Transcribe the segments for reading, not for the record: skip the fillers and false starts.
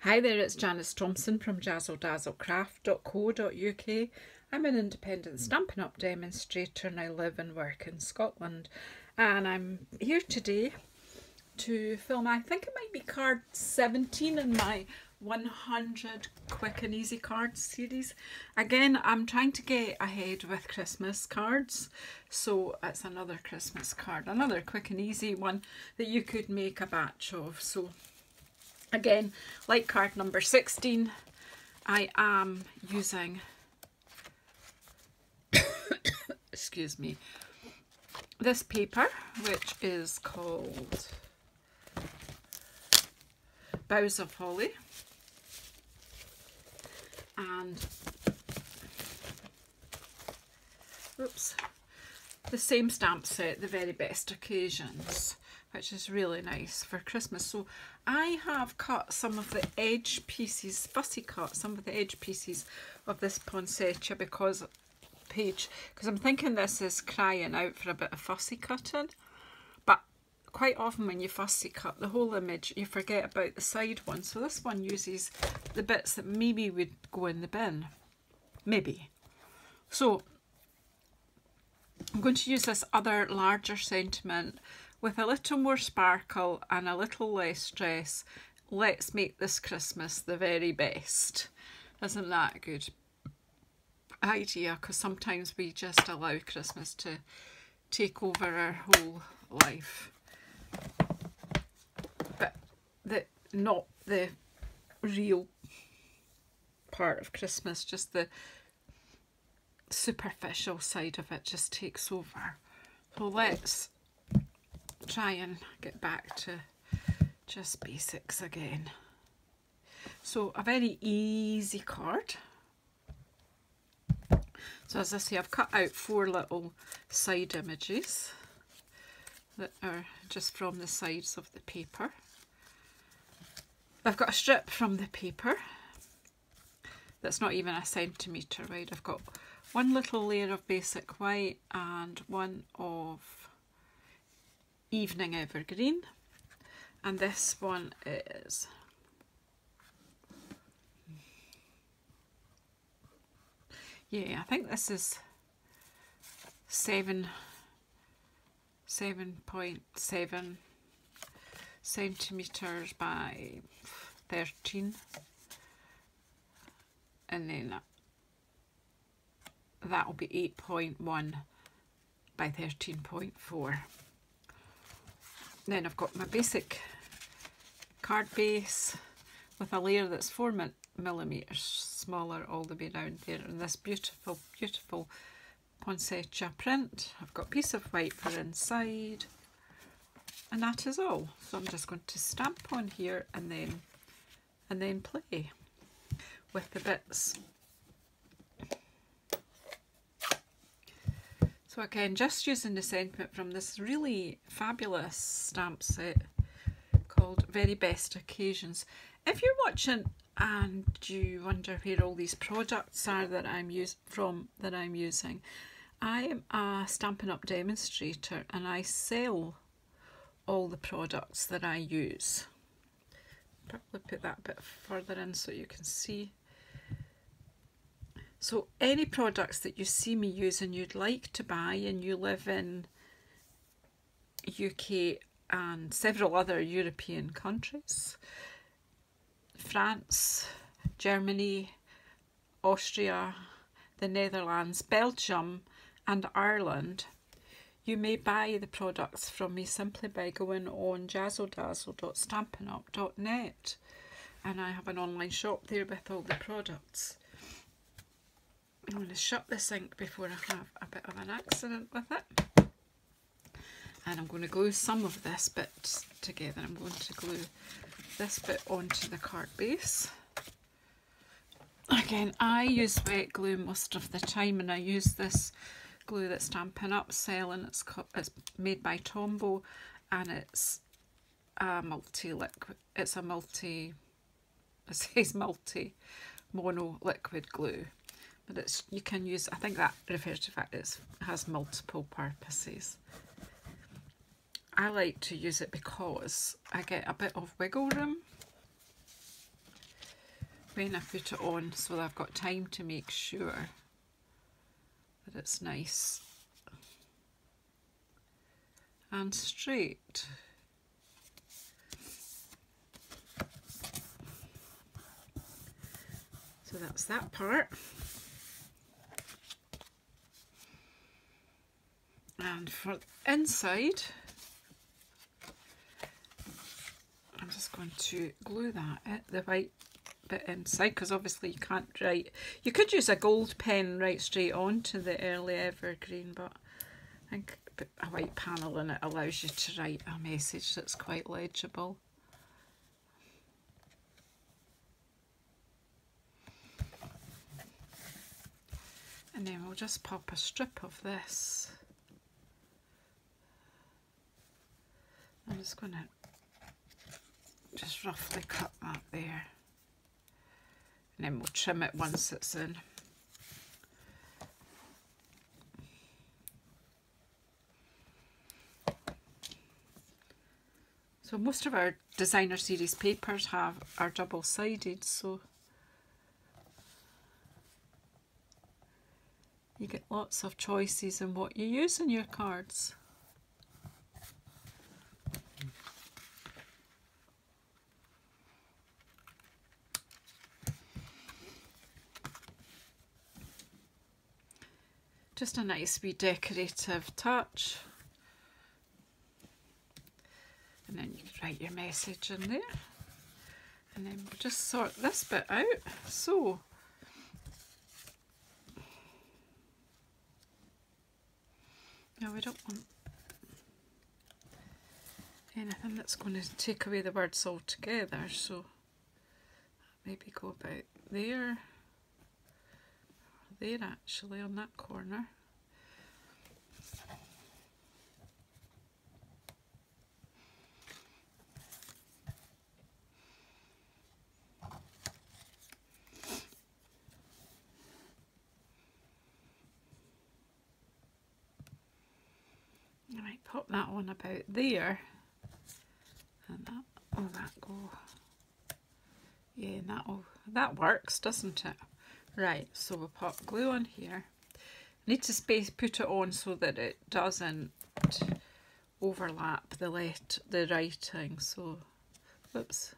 Hi there, it's Janice Thompson from JazzleDazzleCraft.co.uk. I'm an independent Stampin' Up! Demonstrator and I live and work in Scotland. And I'm here today to film, I think it might be card 17 in my 100 quick and easy cards series. Again, I'm trying to get ahead with Christmas cards, so it's another Christmas card, another quick and easy one that you could make a batch of. So again, like card number 16, I am using excuse me, this paper, which is called Boughs of Holly, and oops, the same stamp set, The Very Best Occasions, which is really nice for Christmas. So I have cut some of the edge pieces, fussy cut some of the edge pieces of this poinsettia because I'm thinking this is crying out for a bit of fussy cutting. But quite often when you fussy cut the whole image, you forget about the side one. So this one uses the bits that maybe would go in the bin. Maybe. So I'm going to use this other larger sentiment with a little more sparkle and a little less stress. Let's make this Christmas the very best. Isn't that a good idea? Because sometimes we just allow Christmas to take over our whole life. But not the real part of Christmas, just the superficial side of it just takes over. So let's try and get back to just basics again. So a very easy card. So as I say, I've cut out 4 little side images that are just from the sides of the paper. I've got a strip from the paper that's not even a centimetre wide. I've got one little layer of basic white and one of evening evergreen, and this one is I think this is 7.7 centimetres by 13, and then that will be 8.1 by 13.4. Then I've got my basic card base with a layer that's 4 millimeters smaller all the way down there, and this beautiful, beautiful poinsettia print. I've got a piece of white for inside, and that is all. So I'm just going to stamp on here and then play with the bits. So again, just using the sentiment from this really fabulous stamp set called Very Best Occasions. If you're watching and you wonder where all these products are that I'm using, I am a Stampin' Up! Demonstrator and I sell all the products that I use. Probably put that a bit further in so you can see. So any products that you see me using you'd like to buy and you live in UK and several other European countries, France, Germany, Austria, the Netherlands, Belgium and Ireland, you may buy the products from me simply by going on JazzleDazzle.stampinup.net, and I have an online shop there with all the products. I'm going to shut this ink before I have a bit of an accident with it. And I'm going to glue some of this bit together. I'm going to glue this bit onto the card base. Again, I use wet glue most of the time, and I use this glue that Stampin' Up! Sell, and it's made by Tombow, and it's a multi-liquid. It says multi-mono liquid glue. But you can use, I think that refers to the fact it has multiple purposes. I like to use it because I get a bit of wiggle room when I put it on, so that I've got time to make sure that it's nice and straight. So that's that part. And for the inside, I'm just going to glue that at the white bit inside, because obviously you can't write. You could use a gold pen right straight onto the early evergreen, but I think a white panel in it allows you to write a message that's quite legible. And then we'll just pop a strip of this. I'm just going to just roughly cut that there. And then we'll trim it once it's in. So most of our designer series papers are double-sided, so you get lots of choices in what you use in your cards. Just a nice wee decorative touch. And then you can write your message in there. And then we'll just sort this bit out. So, now we don't want anything that's going to take away the words altogether. So, maybe go about there. There actually, on that corner. I might pop that one about there, and that, oh, that go, yeah, that works, doesn't it? Right, so we'll pop glue on here. I need to put it on so that it doesn't overlap the writing, so, whoops.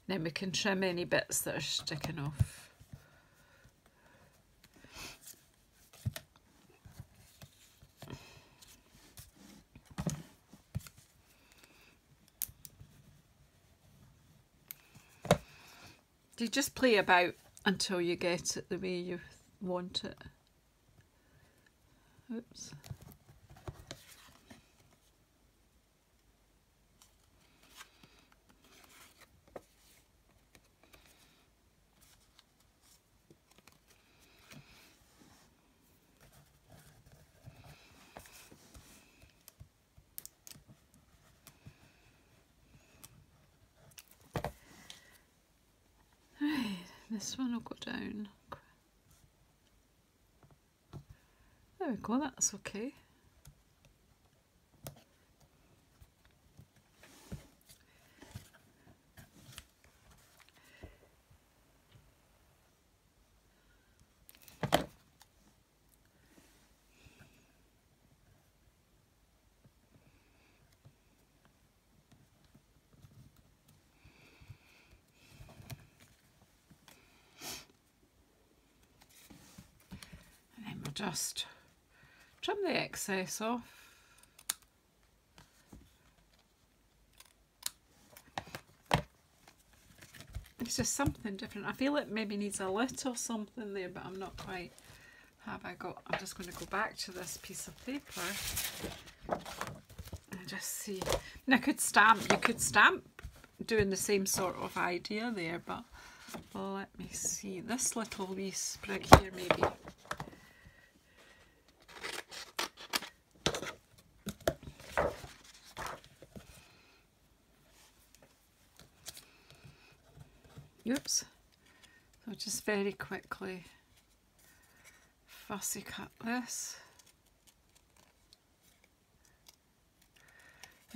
Then we can trim any bits that are sticking off. You just play about until you get it the way you want it. Oops. This one will go down. There we go, that's okay. Just trim the excess off. It's just something different. I feel it maybe needs a little something there, but I'm not quite. I'm just going to go back to this piece of paper and just see. And I could stamp. You could stamp doing the same sort of idea there, but well, let me see. This little wee sprig here maybe. Oops. So just very quickly fussy cut this.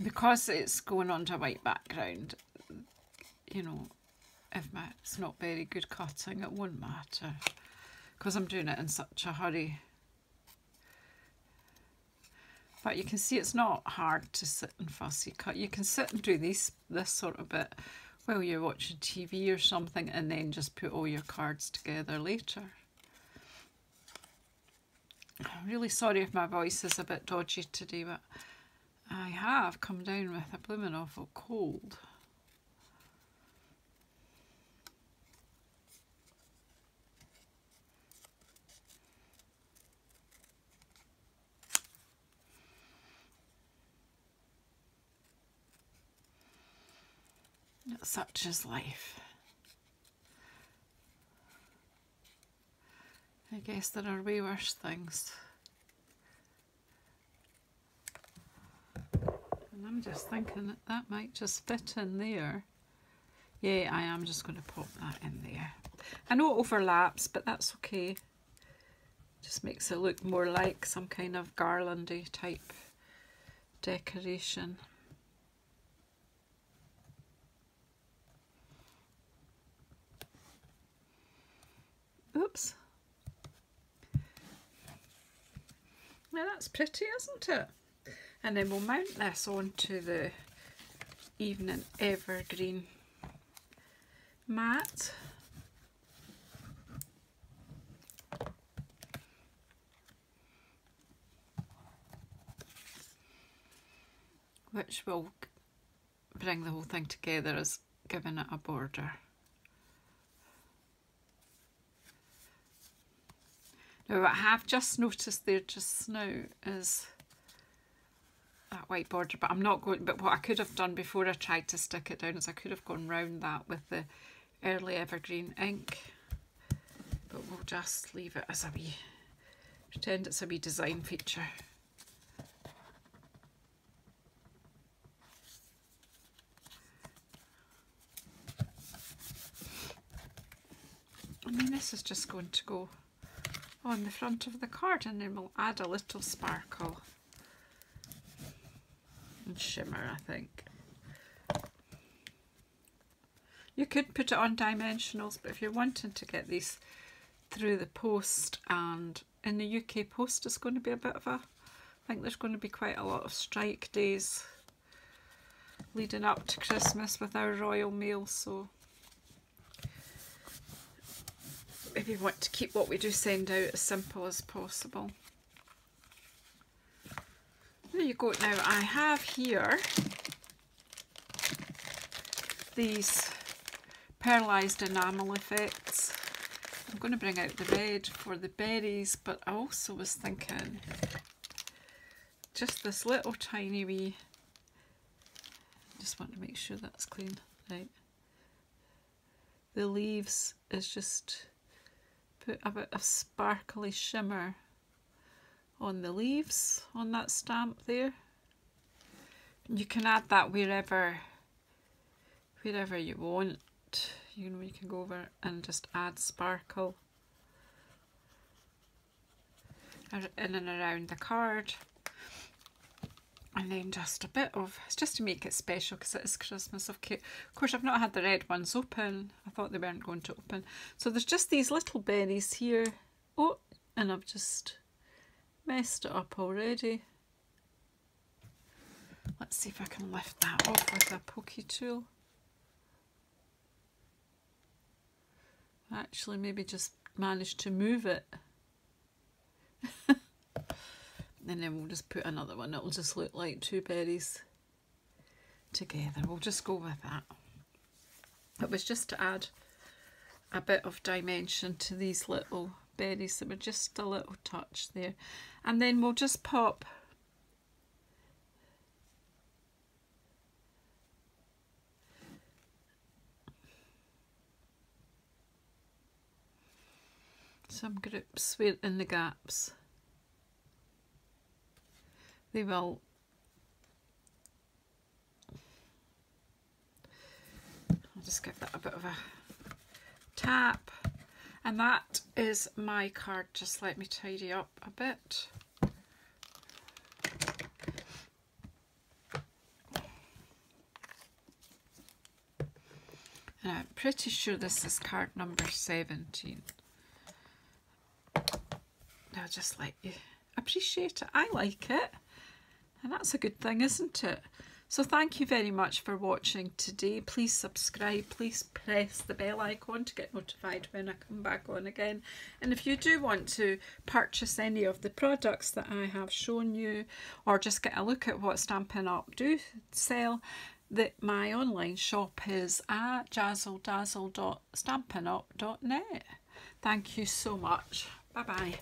Because it's going onto a white background, you know, if it's not very good cutting, it won't matter, because I'm doing it in such a hurry. But you can see it's not hard to sit and fussy cut. You can sit and do this sort of bit while you're watching TV or something, and then just put all your cards together later. I'm really sorry if my voice is a bit dodgy today, but I have come down with a blooming awful cold. Such is life. I guess there are way worse things. And I'm just thinking that that might just fit in there. Yeah, I am just going to pop that in there. I know it overlaps, but that's okay. Just makes it look more like some kind of garlandy type decoration. Oops. Now that's pretty, isn't it? And then we'll mount this onto the Evening Evergreen mat. Which will bring the whole thing together as giving it a border. Now what I have just noticed there just now is that white border, but I'm not going, but what I could have done before I tried to stick it down is I could have gone round that with the early evergreen ink, but we'll just leave it as a wee, pretend it's a wee design feature. And then this is just going to go on the front of the card, and then we'll add a little sparkle and shimmer, I think. You could put it on dimensionals, but if you're wanting to get these through the post, and in the UK post it's going to be a bit of a, I think there's going to be quite a lot of strike days leading up to Christmas with our Royal Mail, so if you want to keep what we do send out as simple as possible. There you go. Now I have here these pearlised enamel effects. I'm going to bring out the red for the berries, but I also was thinking just this little tiny wee, just want to make sure that's clean, right? The leaves is just put a bit of sparkly shimmer on the leaves on that stamp there. You can add that wherever you want. You know, you can go over and just add sparkle in and around the card. And then just a bit of, it's just to make it special because it is Christmas. Of course, I've not had the red ones open. I thought they weren't going to open. So there's just these little berries here. Oh, and I've just messed it up already. Let's see if I can lift that off with a pokey tool. Actually, maybe just managed to move it. And then we'll just put another one. It'll just look like two berries together. We'll just go with that. It was just to add a bit of dimension to these little berries that were just a little touch there. And then we'll just pop some groups where in the gaps. They will, I'll just give that a bit of a tap, and that is my card. Just let me tidy up a bit. And I'm pretty sure this is card number 17. I'll just let you appreciate it. I like it, and that's a good thing, isn't it? So thank you very much for watching today. Please subscribe, please press the bell icon to get notified when I come back on again. And if you do want to purchase any of the products that I have shown you, or just get a look at what Stampin' Up! Do sell, my online shop is at JazzleDazzle.stampinup.net. Thank you so much. Bye bye.